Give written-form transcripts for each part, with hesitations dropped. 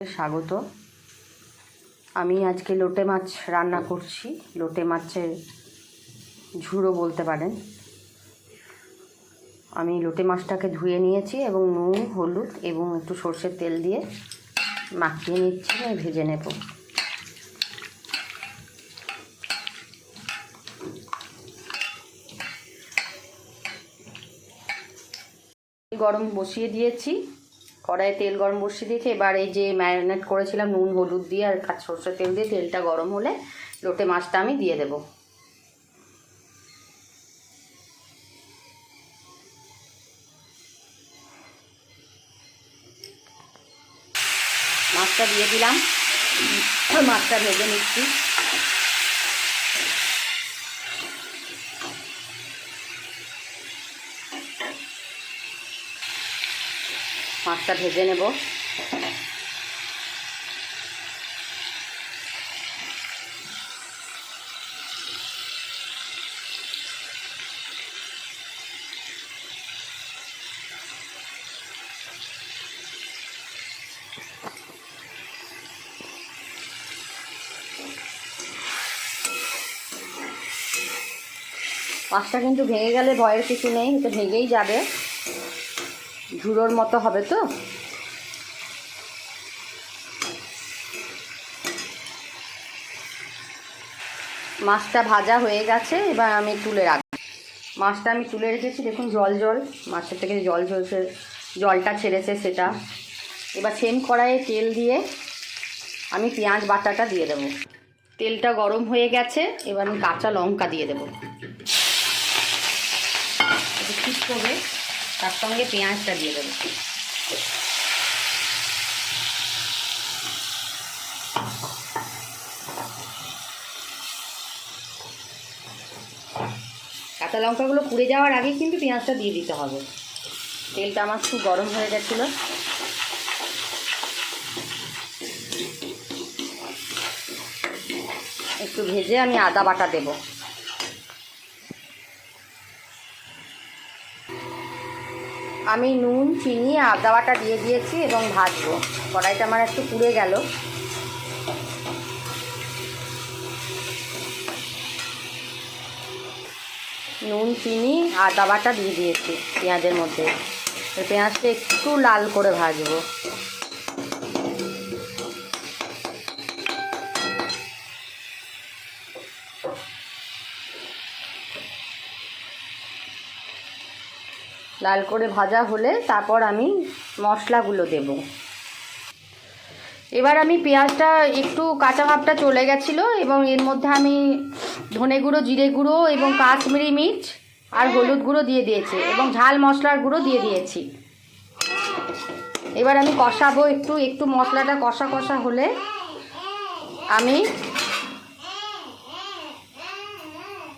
স্বাগত। আমি আজকে লোটে মাছ রান্না করছি। লোটে মাছের ঝুড়ো বলতে পারেন। আমি লোটে মাছটাকে ধুয়ে নিয়েছি এবং নুন, হলুদ এবং একটু সর্ষের তেল দিয়ে মাখিয়ে নিচ্ছি এবং ভেজে নেব। গরম বসিয়ে দিয়েছি, কড়াইয়ে তেল গরম বসিয়ে দিয়েছি। এবার এই যে ম্যারিনেট করেছিলাম নুন হলুদ দিয়ে আর সর্ষের তেল দিয়ে, তেলটা গরম হলে লোটে মাছটা আমি দিয়ে দেব। মাছটা দিয়ে দিলাম, মাছটা ভেজে নিচ্ছি। মাছটা ভেজে নেব। মাছটা কিন্তু ভেঙে গেলে ভয়ের কিছু নেই, এটা ভেঙেই যাবে, ঝুড়োর মতো হবে তো। মাছটা ভাজা হয়ে গেছে, এবার আমি তুলে রাখবো। মাছটা আমি তুলে রেখেছি, দেখুন জল মাছের থেকে জল ঝরছে, জলটা ছেড়েছে সেটা। এবার সেম কড়াইয়ে তেল দিয়ে আমি পেঁয়াজ বাটাটা দিয়ে দেবো। তেলটা গরম হয়ে গেছে, এবার আমি কাঁচা লঙ্কা দিয়ে দেবো। ঠিক করবে, তার সঙ্গে পেঁয়াজটা দিয়ে দেবো। কাঁচা লঙ্কাগুলো পুড়ে যাওয়ার আগে কিন্তু পেঁয়াজটা দিয়ে দিতে হবে। তেলটা আমার খুব গরম হয়ে গেছিল। একটু ভেজে আমি আদা বাটা দেব। আমি নুন, চিনি, আদা বাটা দিয়ে দিয়েছি এবং ভাজবো। কড়াইটা আমার একটু পুড়ে গেল। নুন, চিনি, আদা বাটা দিয়ে দিয়েছি পেঁয়াজের মধ্যে। পেঁয়াজটা একটু লাল করে ভাজবো। লাল করে ভাজা হলে তারপর আমি মশলাগুলো দেব। এবার আমি পেঁয়াজটা একটু কাঁচা ভাবটা চলে গেছিলো এবং এর মধ্যে আমি ধনে গুঁড়ো, জিরে গুঁড়ো এবং কাশ্মীরি মির্চ আর হলুদ গুঁড়ো দিয়ে দিয়েছি এবং ঝাল মশলার গুঁড়ো দিয়ে দিয়েছি। এবার আমি কষাবো, একটু মশলাটা কষা কষা হলে আমি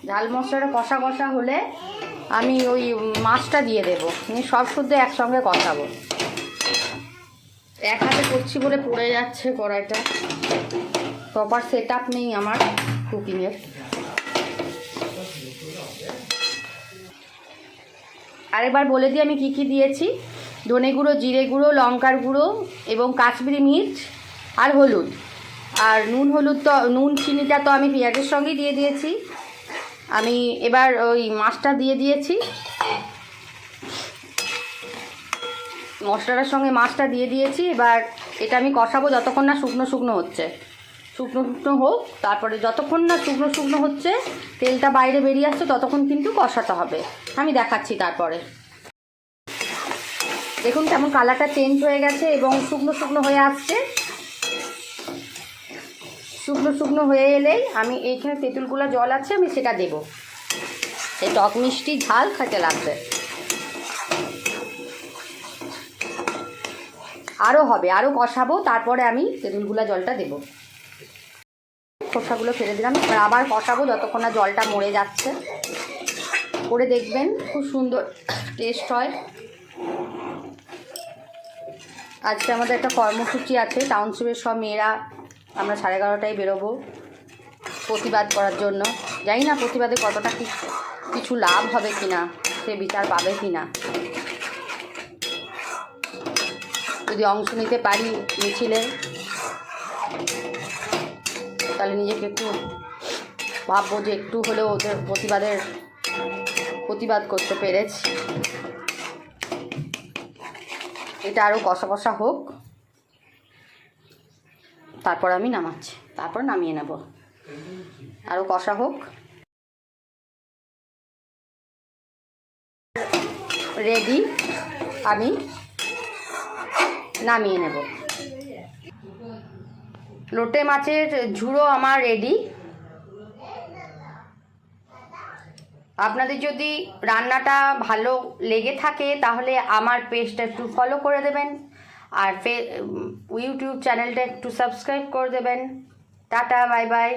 ঝাল মশলাটা কষা কষা হলে আমি ওই মাছটা দিয়ে দেবো। আমি সব শুদ্ধ একসঙ্গে কষাবো। এক হাতে করছি বলে পড়ে যাচ্ছে কড়াইটা, প্রপার সেট আপ নেই আমার কুকিংয়ের। আরেকবার বলে দিই আমি কী কী দিয়েছি। ধনে গুঁড়ো, জিরে গুঁড়ো, লঙ্কার গুঁড়ো এবং কাশ্মীরি মির্চ আর হলুদ। আর নুন চিনিটা তো আমি পেঁয়াজের সঙ্গেই দিয়ে দিয়েছি। আমি এবার ওই মাছটা দিয়ে দিয়েছি, মশলাটার সঙ্গে মাছটা দিয়ে দিয়েছি। এবার এটা আমি কষাবো যতক্ষণ না শুকনো শুকনো হচ্ছে। শুকনো শুকনো হোক, তারপরে যতক্ষণ না শুকনো শুকনো হচ্ছে, তেলটা বাইরে বেরিয়ে আসছে, ততক্ষণ কিন্তু কষাতে হবে। আমি দেখাচ্ছি তারপরে। দেখুন কেমন কালারটা চেঞ্জ হয়ে গেছে এবং শুকনো শুকনো হয়ে আসছে। শুকনো শুকনো হয়ে এলেই আমি এইখানে তেঁতুলগুলো জল আছে, আমি সেটা দেবো। এই টক মিষ্টি ঝাল খেতে লাগবে। আরও হবে, আরও কষাবো, তারপরে আমি তেঁতুলগুলা জলটা দেবো। খোসাগুলো ফেলে দিলাম, আবার কষাবো যতক্ষণ না জলটা মরে যাচ্ছে। করে দেখবেন, খুব সুন্দর টেস্ট হয়। আজকে আমাদের একটা কর্মসূচি আছে, টাউনশিপের সব মেয়েরা আমরা 11:30টায় বেরোবো প্রতিবাদ করার জন্য। জানি না প্রতিবাদে কতটা কিছু লাভ হবে কিনা, সে বিচার পাবে কিনা। তো যদি অংশ নিতে পারি মিছিলে, তাহলে নিজেকে একটু ভাববো যে একটু হলেও ওদের প্রতিবাদ করতে পেরেছি। এটা আরও কষা কষা হোক, তারপর আমি নামাচ্ছি, তারপর নামিয়ে নেব। আরও কষা হোক, রেডি, আমি নামিয়ে নেব। লোটে মাছের ঝুড়ো আমার রেডি। আপনাদের যদি রান্নাটা ভালো লেগে থাকে তাহলে আমার পেজটা একটু ফলো করে দেবেন, আর ইউটিউব চ্যানেলটা একটু সাবস্ক্রাইব করে দেবেন। Tata, bye bye.